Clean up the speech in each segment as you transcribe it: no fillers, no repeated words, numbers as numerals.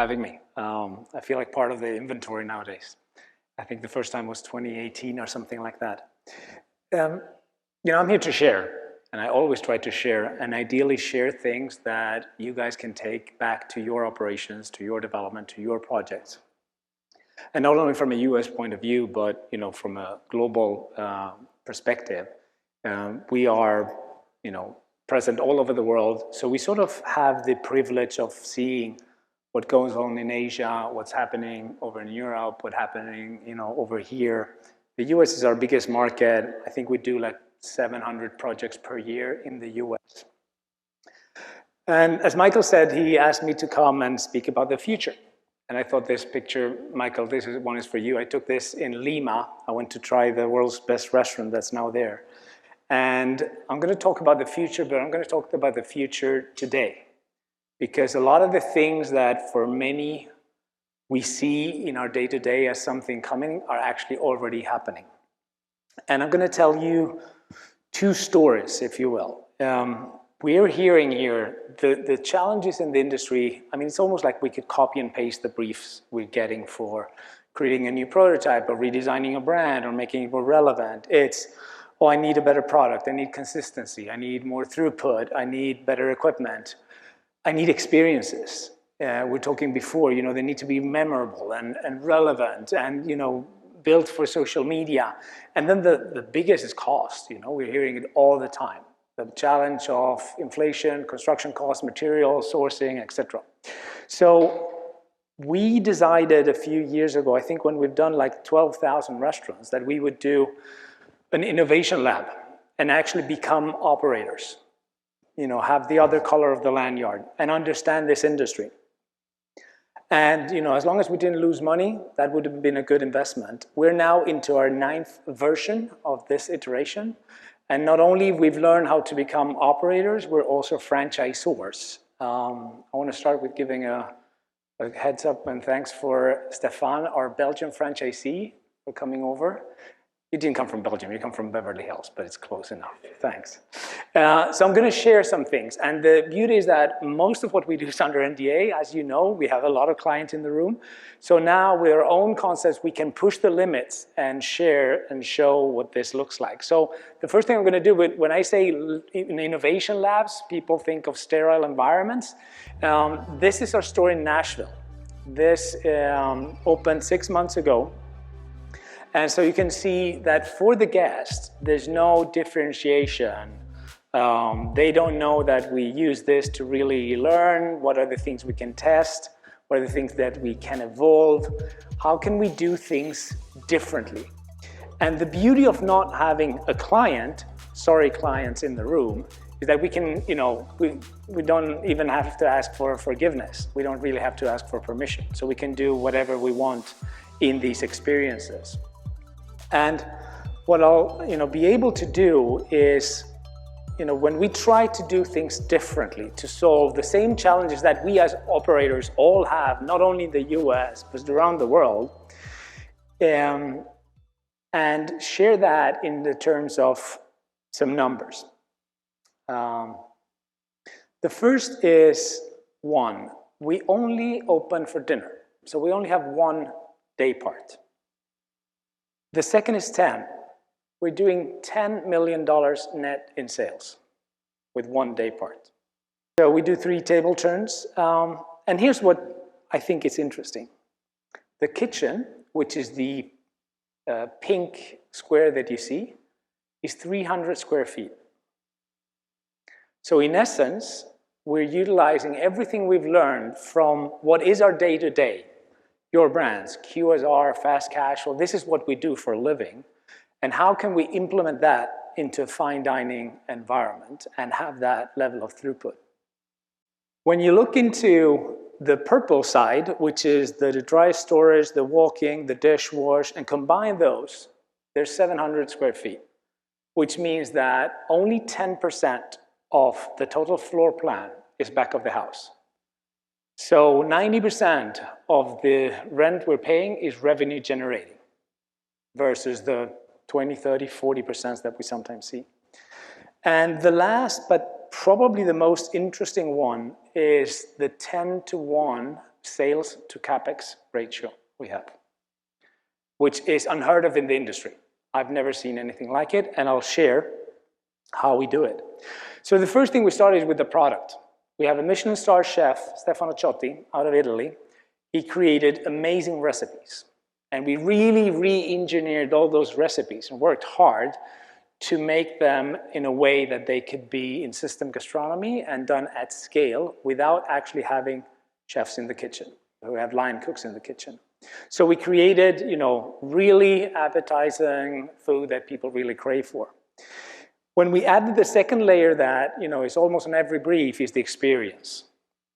having me. I feel like part of the inventory nowadays. I think the first time was 2018 or something like that. I'm here to share, and I always try to share, and ideally share things that you guys can take back to your operations, to your development, to your projects. And not only from a US point of view, but from a global perspective. We are present all over the world, so we sort of have the privilege of seeing what goes on in Asia, what's happening over in Europe, what's happening over here. The US is our biggest market. I think we do like 700 projects per year in the US. And as Michael said, he asked me to come and speak about the future. And I thought this picture, Michael, this one is for you. I took this in Lima. I went to try the world's best restaurant that's now there. And I'm going to talk about the future, but I'm going to talk about the future today. Because a lot of the things that for many we see in our day-to-day as something coming are actually already happening. And I'm going to tell you two stories, if you will. We are hearing here the challenges in the industry. I mean, it's almost like we could copy and paste the briefs we're getting for creating a new prototype or redesigning a brand or making it more relevant. It's, oh, I need a better product. I need consistency. I need more throughput. I need better equipment. I need experiences. We're talking before, they need to be memorable and relevant and, built for social media. And then the biggest is cost. We're hearing it all the time. The challenge of inflation, construction costs, material sourcing, etc. So we decided a few years ago, I think when we've done like 12,000 restaurants, that we would do an innovation lab and actually become operators. Have the other color of the lanyard and understand this industry. And, as long as we didn't lose money, that would have been a good investment. We're now into our 9th version of this iteration. And not only we've learned how to become operators, we're also franchisors. I want to start with giving a heads up and thanks for Stefan, our Belgian franchisee, for coming over. You didn't come from Belgium, you come from Beverly Hills, but it's close enough, thanks. So I'm gonna share some things. And the beauty is that most of what we do is under NDA. As you know, we have a lot of clients in the room. So now with our own concepts, we can push the limits and share and show what this looks like. So the first thing I'm gonna do, when I say in innovation labs, people think of sterile environments. This is our store in Nashville. This opened 6 months ago. And so you can see that for the guests, there's no differentiation. They don't know that we use this to really learn what are the things we can test, what are the things that we can evolve, how can we do things differently. And the beauty of not having a client, sorry clients in the room, is that we can, we don't even have to ask for forgiveness. We don't really have to ask for permission. So we can do whatever we want in these experiences. And what I'll be able to do is, when we try to do things differently to solve the same challenges that we as operators all have, not only in the US, but around the world, and share that in the terms of some numbers. The first is we only open for dinner. So we only have one day part. The second is 10. We're doing $10 million net in sales with one day part. So we do 3 table turns. And here's what I think is interesting. The kitchen, which is the pink square that you see, is 300 square feet. So in essence, we're utilizing everything we've learned from what is our day-to-day. Your brands, QSR, fast casual, this is what we do for a living. And how can we implement that into a fine dining environment and have that level of throughput? When you look into the purple side, which is the dry storage, the walk-in, the dishwash, and combine those, there's 700 square feet, which means that only 10% of the total floor plan is back of the house. So 90% of the rent we're paying is revenue generating versus the 20, 30, 40% that we sometimes see. And the last, but probably the most interesting one is the 10-to-1 sales to CapEx ratio we have, which is unheard of in the industry. I've never seen anything like it, and I'll share how we do it. So the first thing we started with the product. We have a Michelin star chef, Stefano Ciotti, out of Italy. He created amazing recipes. And we really re-engineered all those recipes and worked hard to make them in a way that they could be in system gastronomy and done at scale without actually having chefs in the kitchen. We have line cooks in the kitchen. So we created, really appetizing food that people really crave for. When we added the second layer that, is almost on every brief, is the experience.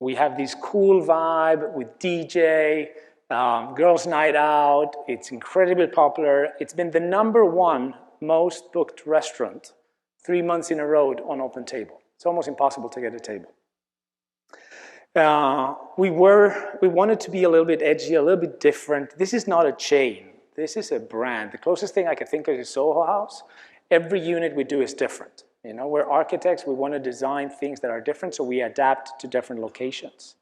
We have this cool vibe with DJ, girls' night out. It's incredibly popular. It's been the #1 most booked restaurant 3 months in a row on OpenTable. It's almost impossible to get a table. We wanted to be a little bit edgy, a little bit different. This is not a chain. This is a brand. The closest thing I could think of is Soho House. Every unit we do is different. We're architects. We want to design things that are different, so we adapt to different locations.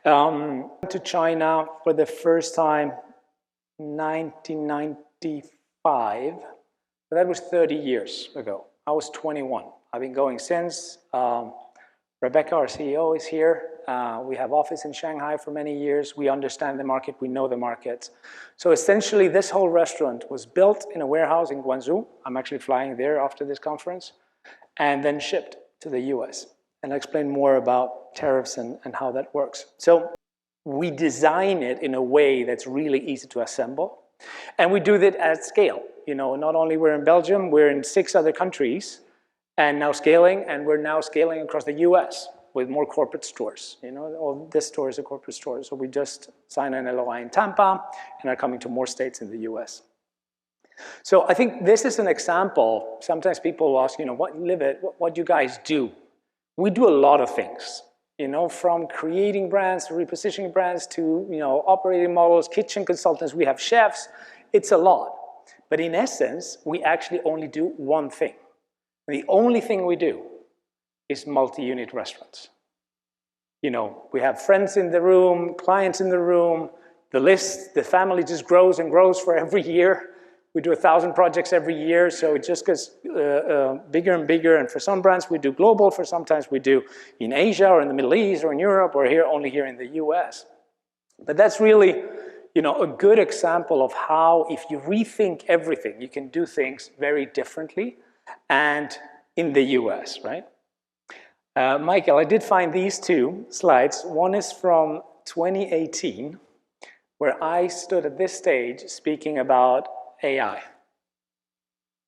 To China for the first time, 1995. But that was 30 years ago. I was 21. I've been going since. Rebecca, our CEO, is here. We have office in Shanghai for many years. We understand the market. We know the market. So essentially, this whole restaurant was built in a warehouse in Guangzhou. I'm actually flying there after this conference, and then shipped to the US. And I'll explain more about tariffs and how that works. So we design it in a way that's really easy to assemble. And we do that at scale. Not only we're in Belgium, we're in 6 other countries and now scaling, and we're now scaling across the US with more corporate stores. All this store is a corporate store. So we just signed an LOI in Tampa and are coming to more states in the US. So I think this is an example. Sometimes people ask, Livit, what do you guys do? We do a lot of things, from creating brands to repositioning brands to, operating models, kitchen consultants. We have chefs. It's a lot. But in essence, we actually only do one thing. The only thing we do is multi-unit restaurants. We have friends in the room, clients in the room. The list, the family just grows and grows for every year. We do 1,000 projects every year, so it just gets bigger and bigger. And for some brands, we do global. For sometimes we do in Asia or in the Middle East or in Europe or only here in the US. But that's really, a good example of how, if you rethink everything, you can do things very differently, and in the US, right? Michael, I did find these 2 slides. One is from 2018, where I stood at this stage speaking about AI.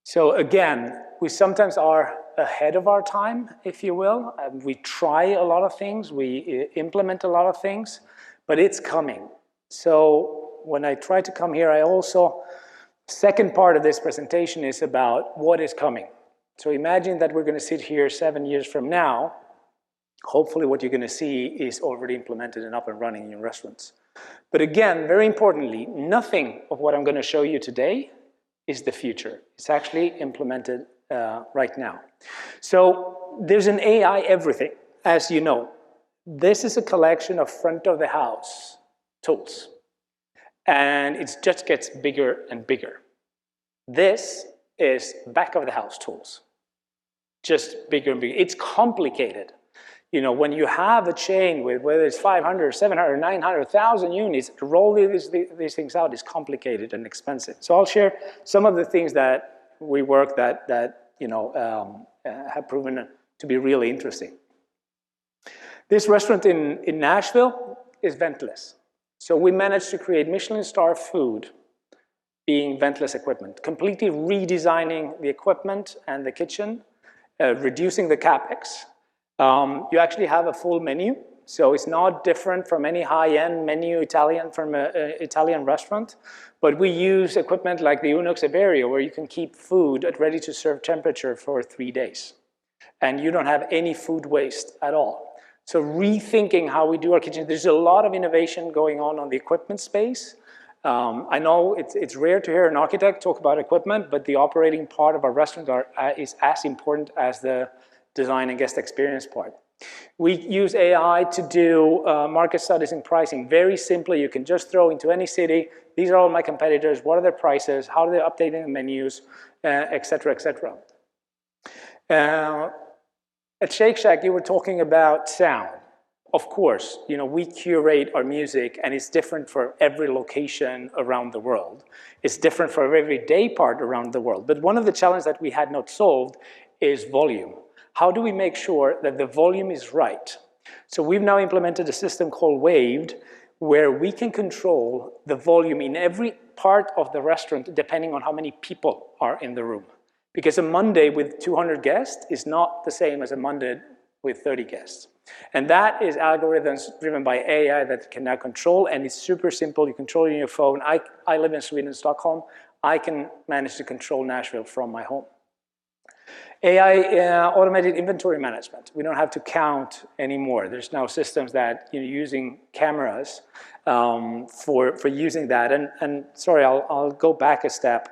So again, we sometimes are ahead of our time, if you will. We try a lot of things, we implement a lot of things, but it's coming. So when I try to come here, second part of this presentation is about what is coming. So imagine that we're going to sit here 7 years from now. Hopefully what you're going to see is already implemented and up and running in your restaurants. But again, very importantly, nothing of what I'm going to show you today is the future. It's actually implemented right now. So there's an AI everything, as you know. This is a collection of front of the house tools. And it just gets bigger and bigger. This is back of the house tools. Just bigger and bigger. It's complicated. When you have a chain with whether it's 500, 700, 900, 1,000 units, to roll these things out is complicated and expensive. So I'll share some of the things that we work that have proven to be really interesting. This restaurant in Nashville is ventless. So we managed to create Michelin star food being ventless equipment, completely redesigning the equipment and the kitchen, reducing the CapEx. You actually have a full menu, so it's not different from any high-end menu from an Italian restaurant, but we use equipment like the Unox Iberia, where you can keep food at ready-to-serve temperature for 3 days, and you don't have any food waste at all. So rethinking how we do our kitchen, there's a lot of innovation going on the equipment space. I know it's rare to hear an architect talk about equipment, but the operating part of our restaurant is as important as the design and guest experience part. We use AI to do market studies and pricing. Very simply, you can just throw into any city, these are all my competitors, what are their prices, how are they updating the menus, et cetera, et cetera. At Shake Shack, you were talking about sound. Of course, you know, we curate our music and it's different for every location around the world. It's different for every day part around the world. But one of the challenges that we had not solved is volume. How do we make sure that the volume is right? So we've now implemented a system called Waved, where we can control the volume in every part of the restaurant depending on how many people are in the room. Because a Monday with 200 guests is not the same as a Monday with 30 guests. And that is algorithms driven by AI that can now control, and it's super simple. You control it on your phone. I live in Sweden, Stockholm. I can manage to control Nashville from my home. AI automated inventory management. We don't have to count anymore. There's now systems that, you know, using cameras for using that. And sorry, I'll go back a step.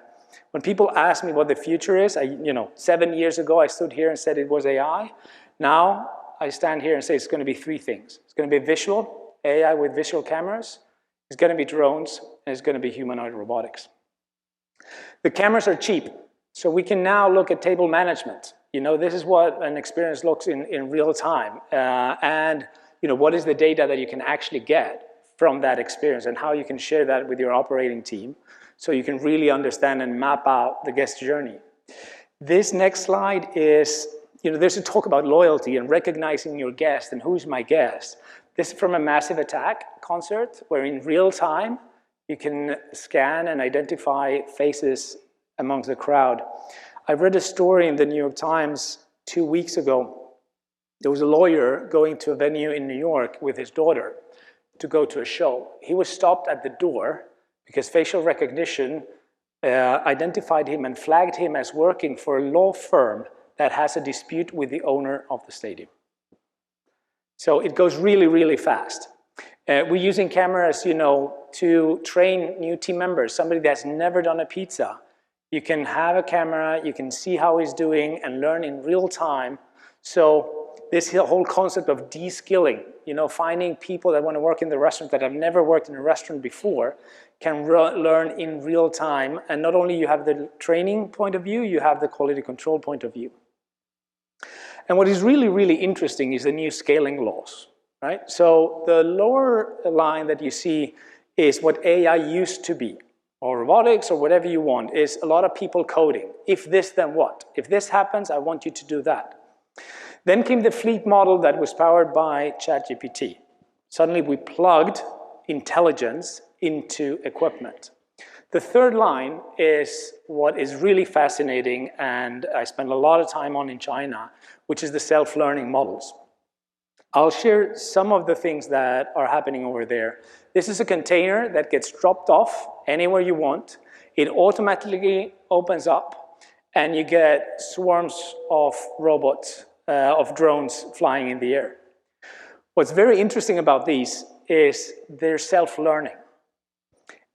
When people ask me what the future is, you know, 7 years ago I stood here and said it was AI. Now I stand here and say it's going to be three things. It's going to be visual, AI with visual cameras. It's going to be drones, and it's going to be humanoid robotics. The cameras are cheap. So we can now look at table management. You know, this is what an experience looks in real time. And, you know, what is the data that you can actually get from that experience and how you can share that with your operating team so you can really understand and map out the guest journey. This next slide is, you know, there's a talk about loyalty and recognizing your guest and who's my guest. This is from a Massive Attack concert where in real time you can scan and identify faces amongst the crowd. I read a story in the New York Times 2 weeks ago. There was a lawyer going to a venue in New York with his daughter to go to a show. He was stopped at the door because facial recognition identified him and flagged him as working for a law firm that has a dispute with the owner of the stadium. So it goes really, really fast. We're using cameras, you know, to train new team members, somebody that's never done a pizza. You can have a camera, you can see how he's doing and learn in real time. So this whole concept of de-skilling, you know, finding people that want to work in the restaurant that have never worked in a restaurant before can learn in real time. And not only you have the training point of view, you have the quality control point of view. And what is really, really interesting is the new scaling laws, right? So the lower line that you see is what AI used to be, or robotics, or whatever you want, is a lot of people coding. If this, then what? If this happens, I want you to do that. Then came the fleet model that was powered by ChatGPT. Suddenly we plugged intelligence into equipment. The third line is what is really fascinating, and I spend a lot of time on in China, which is the self-learning models. I'll share some of the things that are happening over there. This is a container that gets dropped off anywhere you want. It automatically opens up and you get swarms of robots, of drones flying in the air. What's very interesting about these is they're self-learning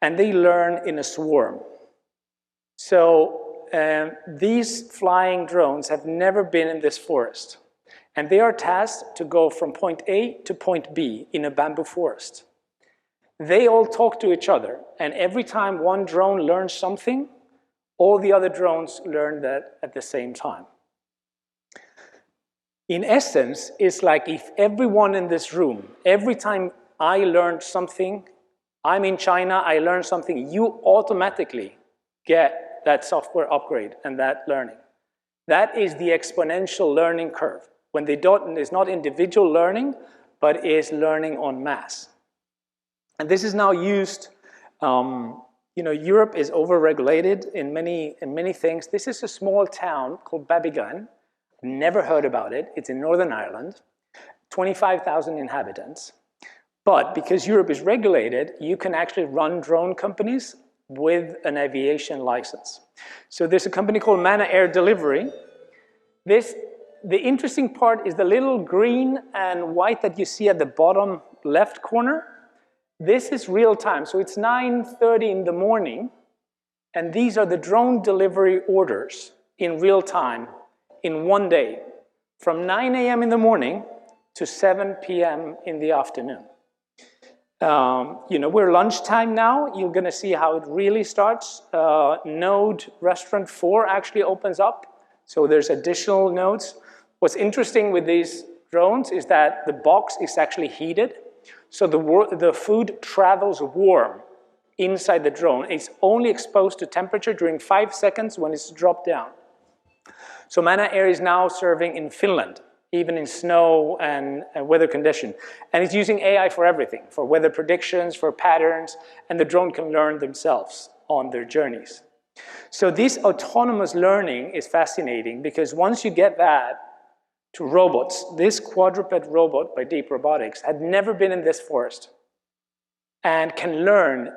and they learn in a swarm. So these flying drones have never been in this forest. And they are tasked to go from point A to point B in a bamboo forest. They all talk to each other, and every time one drone learns something, all the other drones learn that at the same time. In essence, it's like if everyone in this room, every time I learned something, I'm in China, I learned something, you automatically get that software upgrade and that learning. That is the exponential learning curve. When they don't, it's not individual learning, but is learning en masse. And this is now used, you know, Europe is over-regulated in many things. This is a small town called Babyghan. Never heard about it. It's in Northern Ireland, 25,000 inhabitants. But because Europe is regulated, you can actually run drone companies with an aviation license. So there's a company called Mana Air Delivery. The interesting part is the little green and white that you see at the bottom left corner. This is real time, so it's 9:30 in the morning, and these are the drone delivery orders in real time in one day. From 9 a.m. in the morning to 7 p.m. in the afternoon. You know, we're lunchtime now. You're going to see how it really starts. Node restaurant 4 actually opens up. So there's additional nodes. What's interesting with these drones is that the box is actually heated. So the food travels warm inside the drone. It's only exposed to temperature during 5 seconds when it's dropped down. So Mana Air is now serving in Finland, even in snow and weather condition. And it's using AI for everything, for weather predictions, for patterns, and the drone can learn themselves on their journeys. So this autonomous learning is fascinating because once you get that to robots, this quadruped robot by Deep Robotics had never been in this forest and can learn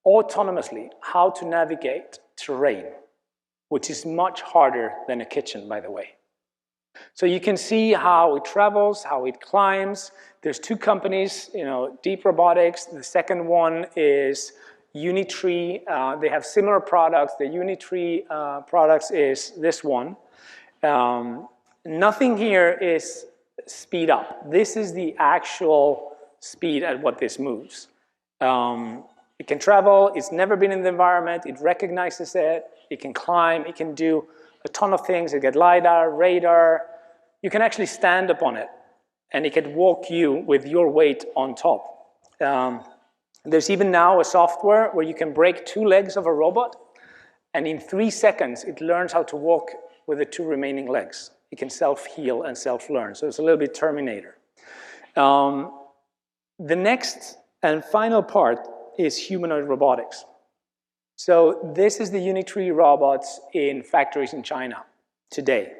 autonomously how to navigate terrain, which is much harder than a kitchen, by the way. So you can see how it travels, how it climbs. There's 2 companies, you know, Deep Robotics. The second one is Unitree. They have similar products. The Unitree products is this one. Nothing here is speed up. This is the actual speed at what this moves. It can travel. It's never been in the environment. It recognizes it. It can climb. It can do a ton of things. It can LiDAR, radar. You can actually stand up on it, and it can walk you with your weight on top. There's even now a software where you can break 2 legs of a robot, and in 3 seconds, it learns how to walk with the 2 remaining legs. It can self-heal and self-learn, so it's a little bit Terminator. The next and final part is humanoid robotics. So this is the Unitree robots in factories in China today.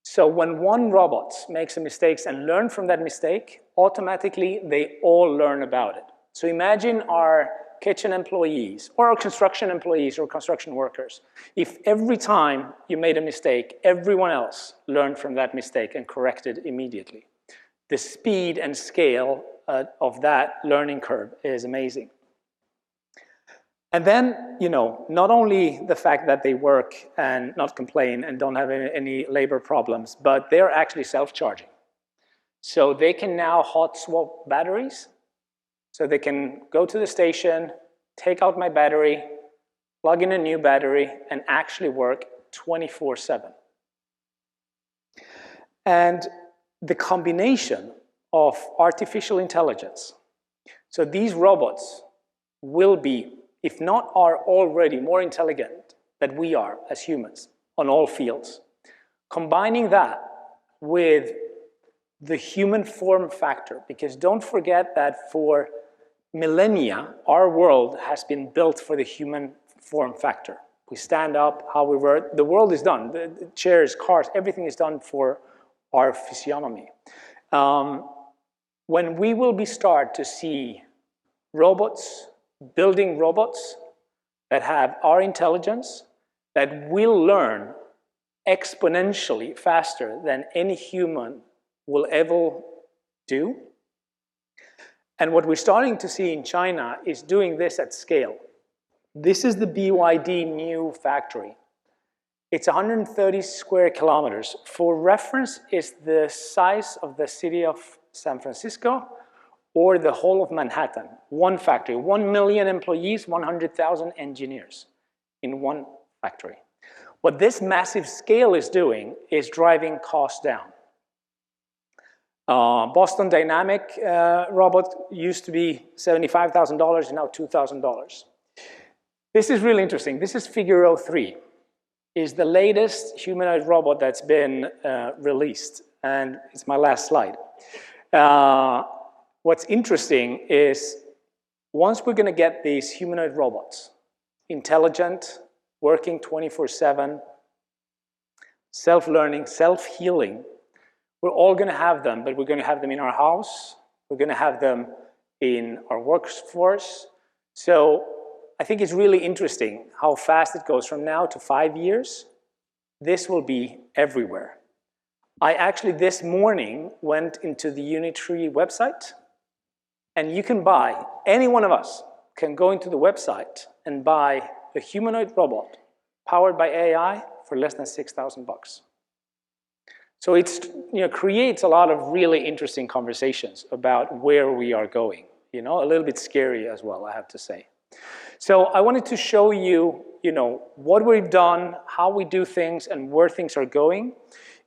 So when one robot makes a mistake and learns from that mistake, automatically they all learn about it. So imagine our kitchen employees or our construction employees or construction workers. If every time you made a mistake, everyone else learned from that mistake and corrected immediately. The speed and scale of that learning curve is amazing. And then, you know, not only the fact that they work and not complain and don't have any labor problems, but they're actually self-charging. So they can now hot swap batteries. So they can go to the station, take out my battery, plug in a new battery, and actually work 24/7. And the combination of artificial intelligence, so these robots will be, if not are already, more intelligent than we are as humans on all fields. Combining that with the human form factor, because don't forget that for millennia, our world has been built for the human form factor. We stand up, how we work, the world is done. The chairs, cars, everything is done for our physiognomy. When we will start to see robots, building robots that have our intelligence, that will learn exponentially faster than any human will ever do. And what we're starting to see in China is doing this at scale. This is the BYD new factory. It's 130 square kilometers. For reference, it's the size of the city of San Francisco or the whole of Manhattan. One factory, 1 million employees, 100,000 engineers in one factory. What this massive scale is doing is driving costs down. Boston Dynamic robot used to be $75,000 and now $2,000. This is really interesting. This is figure 03. Is the latest humanoid robot that's been released, and it's my last slide. What's interesting is once we're going to get these humanoid robots, intelligent, working 24/7, self-learning, self-healing, we're all going to have them, but we're going to have them in our house. We're going to have them in our workforce. So I think it's really interesting how fast it goes from now to 5 years. This will be everywhere. I actually this morning went into the Unitree website, and you can buy, any one of us can go into the website and buy a humanoid robot powered by AI for less than $6,000. So it's, creates a lot of really interesting conversations about where we are going, a little bit scary as well, I have to say. So I wanted to show you, what we've done, how we do things, and where things are going.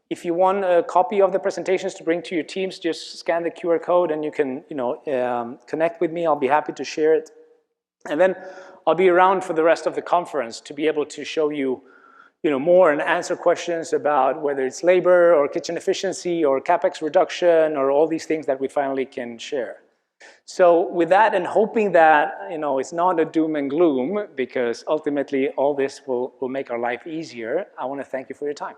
If you want a copy of the presentations to bring to your teams, just scan the QR code and you can, connect with me. I'll be happy to share it. And then I'll be around for the rest of the conference to be able to show you, more and answer questions about whether it's labor or kitchen efficiency or CapEx reduction or all these things that we finally can share. So with that, and hoping that, it's not a doom and gloom, because ultimately all this will make our life easier, I want to thank you for your time.